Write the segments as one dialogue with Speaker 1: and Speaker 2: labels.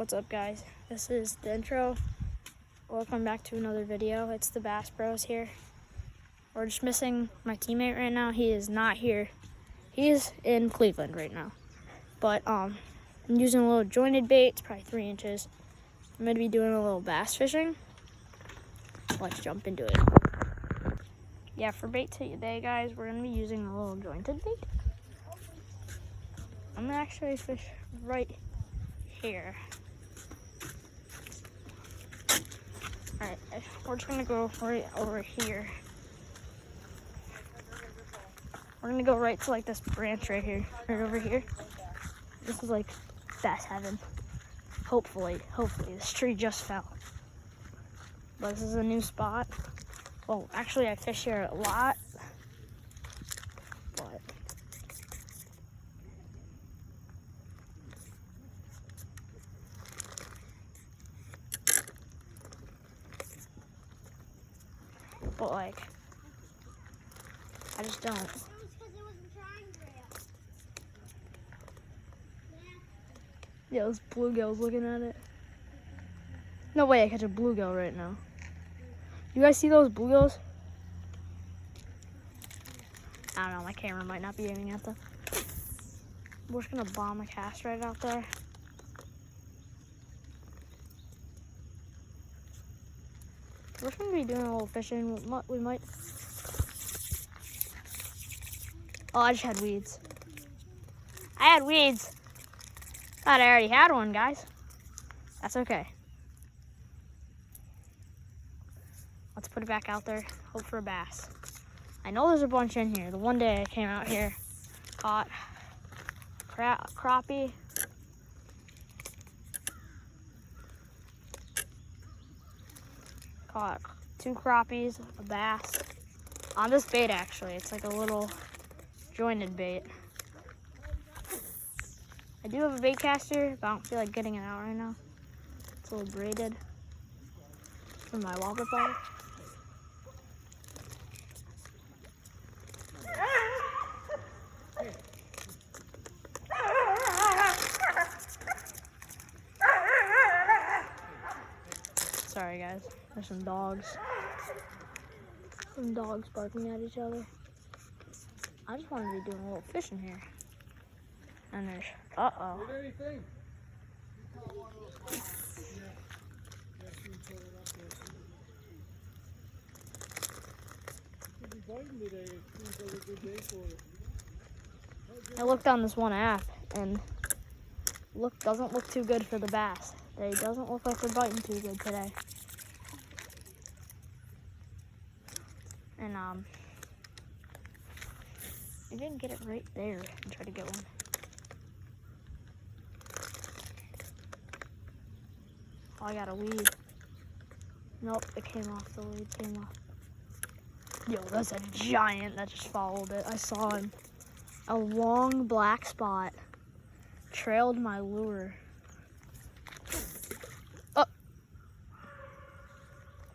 Speaker 1: What's up, guys? This is the intro. Welcome back to another video. It's the Bass Bros here. We're just missing my teammate right now. He is not here. He's in Cleveland right now. But I'm using a little jointed bait. It's probably 3 inches. I'm going to be doing a little bass fishing. Let's jump into it. Yeah, for bait today, guys, we're going to be using a little jointed bait. I'm going to actually fish right here. Alright, we're just gonna go right over here. We're gonna go right to like this branch right here, right over here. This is like bass heaven. Hopefully, this tree just fell. But this is a new spot. Well, actually I fish here a lot. But like, I just don't. Yeah, those bluegills looking at it. No way I catch a bluegill right now. You guys see those bluegills? I don't know, my camera might not be aiming at them. We're just gonna bomb a cast right out there. We're just gonna be doing a little fishing. We might. Oh, I just had weeds. I had weeds. Thought I already had one, guys. That's okay. Let's put it back out there. Hope for a bass. I know there's a bunch in here. The one day I came out here, caught crappie. Caught 2 crappies, a bass. On this bait, actually. It's like a little jointed bait. I do have a bait caster, but I don't feel like getting it out right now. It's a little braided from my water bottle. Sorry, guys. There's some dogs. Some dogs barking at each other. I just wanted to be doing a little fishing here. And there's, uh-oh. I looked on this one app and doesn't look too good for the bass. They doesn't look like they're biting too good today. And I didn't get it right there and try to get one. Oh, I got a weed. Nope, it came off. The weed came off. Yo, that's a giant that just followed it. I saw him. A long black spot trailed my lure. Oh!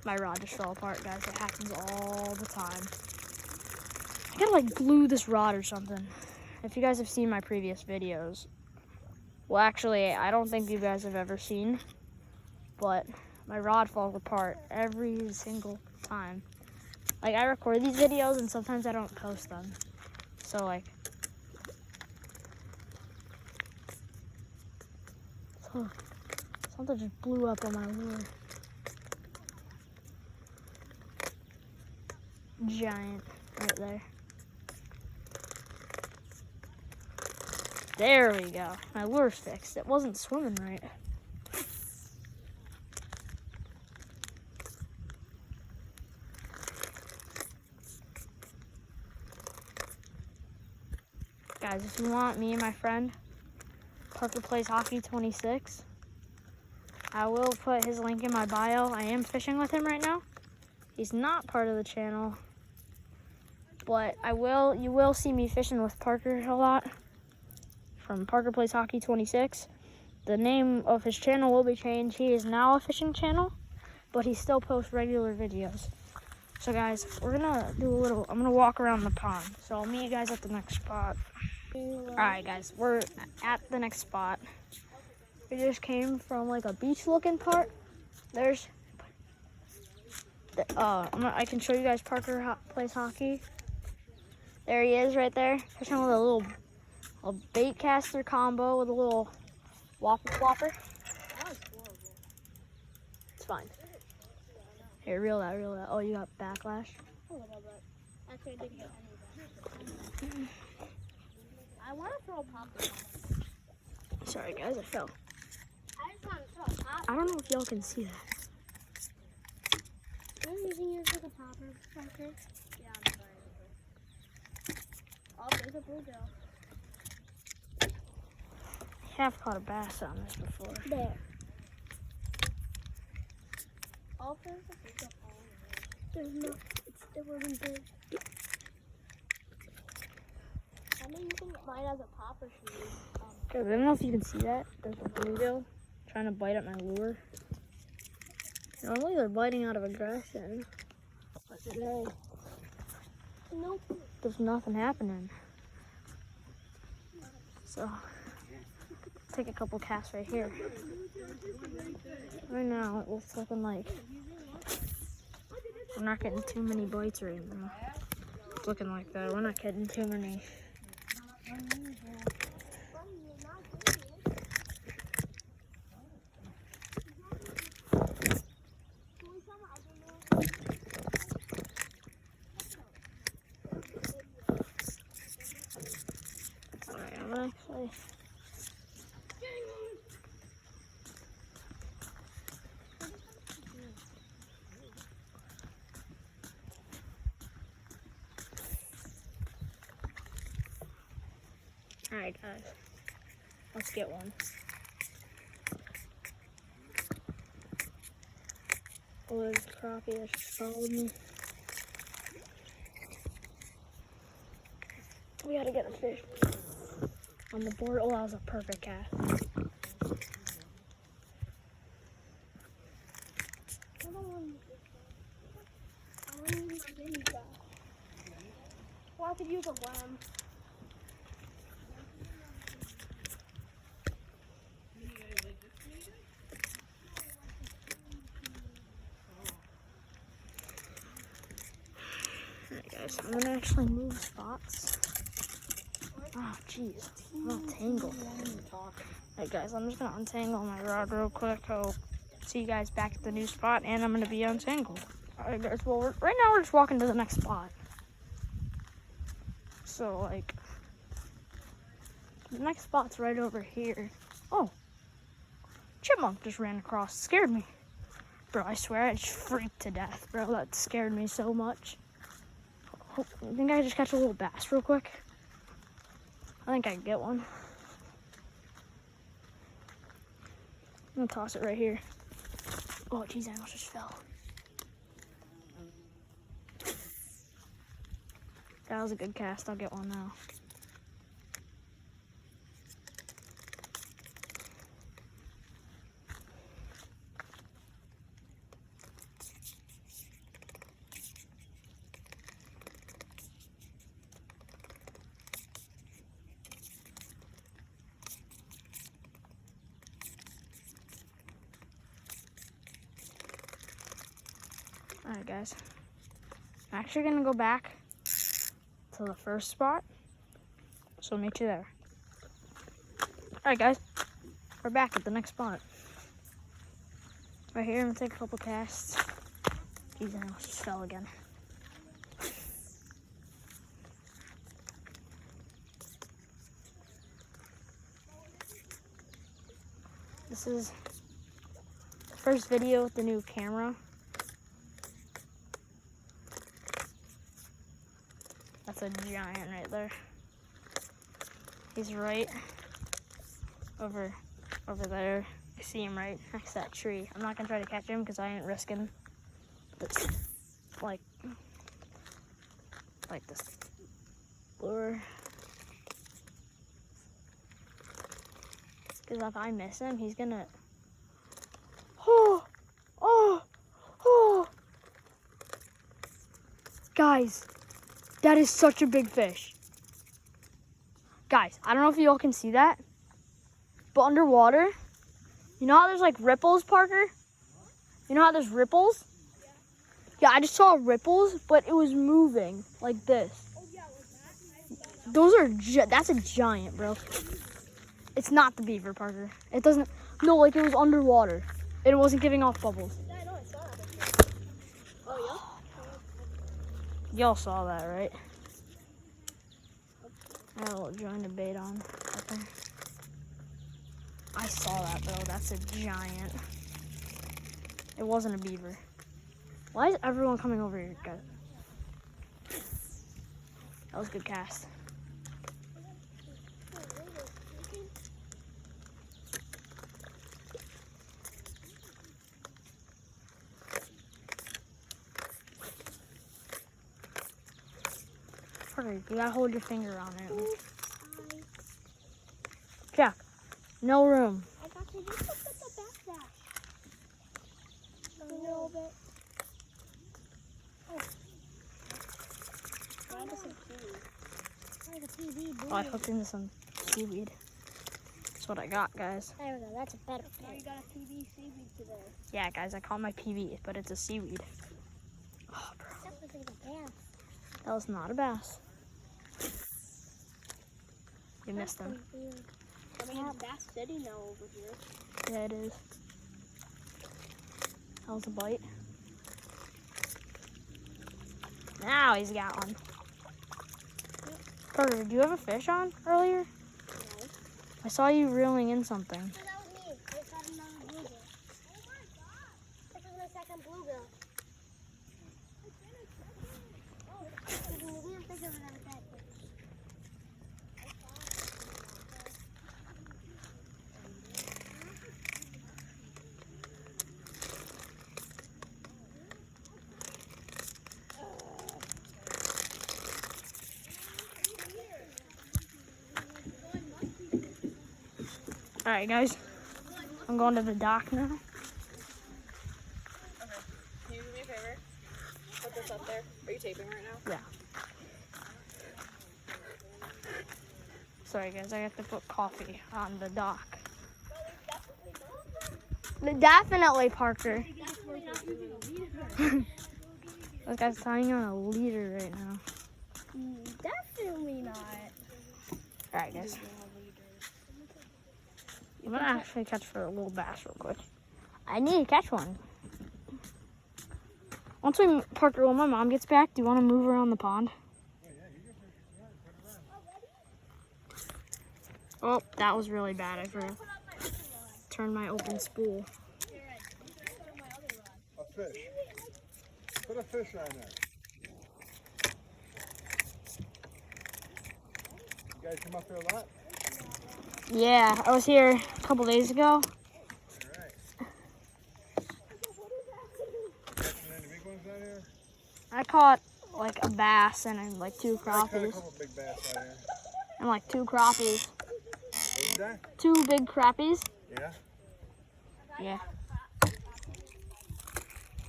Speaker 1: My rod just fell apart, guys. It happens all the time. I gotta like glue this rod or something. If you guys have seen my previous videos, well, actually, I don't think you guys have ever seen, but my rod falls apart every single time. Like, I record these videos and sometimes I don't post them. So like, something just blew up on my lure. Giant right there. There we go. My lure's fixed. It wasn't swimming right. Guys, if you want me and my friend, Parker Plays Hockey 26, I will put his link in my bio. I am fishing with him right now. He's not part of the channel, but you will see me fishing with Parker a lot. From Parker Plays Hockey 26. The name of his channel will be changed. He is now a fishing channel, but he still posts regular videos. So guys, we're gonna do I'm gonna walk around the pond. So I'll meet you guys at the next spot. All right, guys, we're at the next spot. We just came from like a beach looking part. There's, I can show you guys Parker plays hockey. There he is right there, fishing with a little bait caster combo with a little whopper flopper.
Speaker 2: That was horrible.
Speaker 1: It's fine. Here, reel that. Oh, you got backlash?
Speaker 2: A little bit. Actually, I didn't get any of that. I want to throw a popper.
Speaker 1: Sorry guys, I fell.
Speaker 2: I just want to throw a popper.
Speaker 1: I don't know if y'all can see that.
Speaker 2: I'm using yours as a popper, Parker. Yeah, I'm sorry. Oh, there's a bluegill.
Speaker 1: I have caught a bass on this before.
Speaker 2: There. Oh, there's a bluegill falling in there. There's no, it wasn't big. I'm using mine as a popper shoe.
Speaker 1: Guys, I don't know if you can see that. There's a bluegill trying to bite at my lure. Normally they're biting out of aggression. But today,
Speaker 2: Nope.
Speaker 1: there's nothing happening. So, take a couple casts right here. Right now, it looks looking like we're not getting too many bites right now. It's looking like that. We're not getting too many. Alright, I'm gonna actually. Alright guys, let's get one. Oh, there's a crappie that just followed me. We gotta get a fish on the board. Oh, that was a perfect cast.
Speaker 2: Well, I could use a worm.
Speaker 1: Alright guys, I'm gonna actually move spots. Oh jeez, I'm all tangled. Alright guys, I'm just gonna untangle my rod real quick. I'll see you guys back at the new spot and I'm gonna be untangled. Alright guys, well right now we're just walking to the next spot. So like, the next spot's right over here. Oh, chipmunk just ran across, scared me. Bro, I swear I just freaked to death, bro. That scared me so much. I think I just catch a little bass real quick. I think I can get one. I'm gonna toss it right here. Oh, geez, I almost just fell. That was a good cast. I'll get one now. Alright guys, I'm actually gonna go back to the first spot, so I'll meet you there. Alright guys, we're back at the next spot. Right here, I'm gonna take a couple casts. Jeez, I almost just fell again. This is the first video with the new camera. That's a giant right there. He's right over there. I see him right next to that tree. I'm not gonna try to catch him because I ain't risking this, like this lure. Because if I miss him, he's gonna. Oh! Guys. That is such a big fish. Guys, I don't know if y'all can see that, but underwater, You know how there's like ripples, Parker? You know how there's ripples? Yeah, I just saw ripples, but it was moving like this. Those are, that's a giant, bro. It's not the beaver, Parker. It doesn't, no, like it was underwater. It wasn't giving off bubbles.
Speaker 2: Yeah, I know, I saw that. Oh,
Speaker 1: Y'all saw that, right? I'll join the bait on. Okay. I saw that, bro. That's a giant. It wasn't a beaver. Why is everyone coming over here, guys? That was a good cast. Perfect. You gotta hold your finger on it. Jack, no room.
Speaker 2: I got to just put the backpack. A little bit.
Speaker 1: Oh, I hooked into some seaweed. That's what I got, guys.
Speaker 2: There we go. That's a better
Speaker 3: Now you got a PB seaweed today.
Speaker 1: Yeah, guys, I caught my PB, but it's a seaweed. Oh, bro.
Speaker 2: That was like a bass.
Speaker 1: That was not a bass. You missed him.
Speaker 3: I mean, it's Bass City now over here.
Speaker 1: Yeah, it is. That was a bite. Now he's got one. Carter, did you have a fish on earlier?
Speaker 3: No.
Speaker 1: I saw you reeling in something.
Speaker 2: That was me. I just got another bluegill. Oh my god. This is my second bluegill. We didn't think of it as a bad thing.
Speaker 1: All right, guys. I'm going to the dock now.
Speaker 3: Okay. Can you do me a favor? Put this up there. Are you taping right now?
Speaker 1: Yeah. Sorry, guys. I have to put coffee on the dock. Definitely, Parker. This guy's tying on a leader right now.
Speaker 2: Definitely not.
Speaker 1: All right, guys. I'm gonna actually catch for a little bass real quick. I need to catch one. Parker, when my mom gets back, do you want to move around the pond? Oh, that was really bad. I forgot. Turn my open spool.
Speaker 4: A fish. Put a fish on there. You guys come up here a lot?
Speaker 1: Yeah, I was here a couple days ago.
Speaker 4: All right. Catching any big ones out here?
Speaker 1: I caught like a bass and like two
Speaker 4: I caught a
Speaker 1: crappies.
Speaker 4: couple big bass out here.
Speaker 1: And like two crappies.
Speaker 4: What was that?
Speaker 1: Two big crappies.
Speaker 4: Yeah?
Speaker 1: Yeah.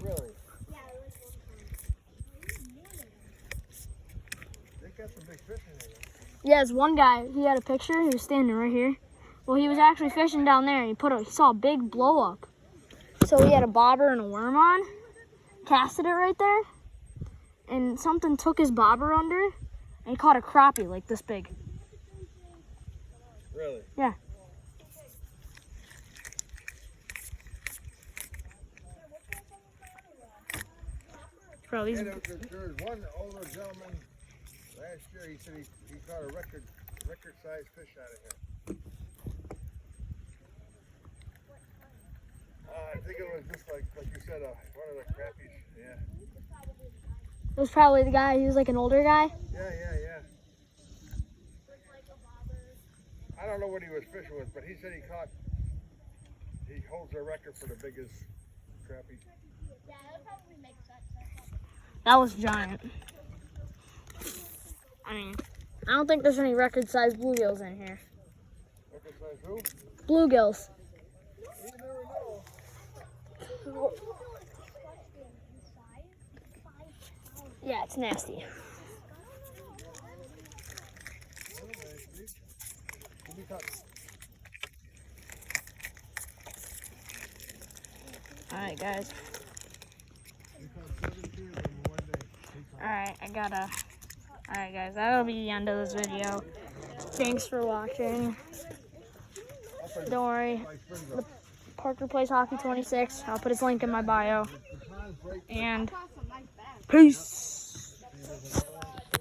Speaker 4: Really? They got some big fish in there.
Speaker 1: Yeah, there's one guy, he had a picture, he was standing right here. Well, he was actually fishing down there and he saw a big blow up. So he had a bobber and a worm on, casted it right there, and something took his bobber under and he caught a crappie like this big.
Speaker 4: Really?
Speaker 1: Yeah. Bro, these,
Speaker 4: Yeah, there was one older gentleman last year. He said he caught a record-sized fish out of here. I think it was just like you said, one of the crappies. Yeah.
Speaker 1: it was probably the guy, he was like an older guy.
Speaker 4: Yeah. I don't know what he was fishing with, but he said he holds a record for the biggest crappie.
Speaker 2: Yeah, that would probably make sense.
Speaker 1: That was giant. I mean, I don't think there's any record-sized bluegills in here.
Speaker 4: Record-sized who?
Speaker 1: Bluegills.
Speaker 4: You never know.
Speaker 1: Yeah, it's nasty. Alright, guys.
Speaker 4: He caught 17 of them in one day. He caught
Speaker 1: Alright, Alright, guys, that'll be the end of this video. Thanks for watching. Don't worry. Parker Plays Hockey 26. I'll put his link in my bio. And peace.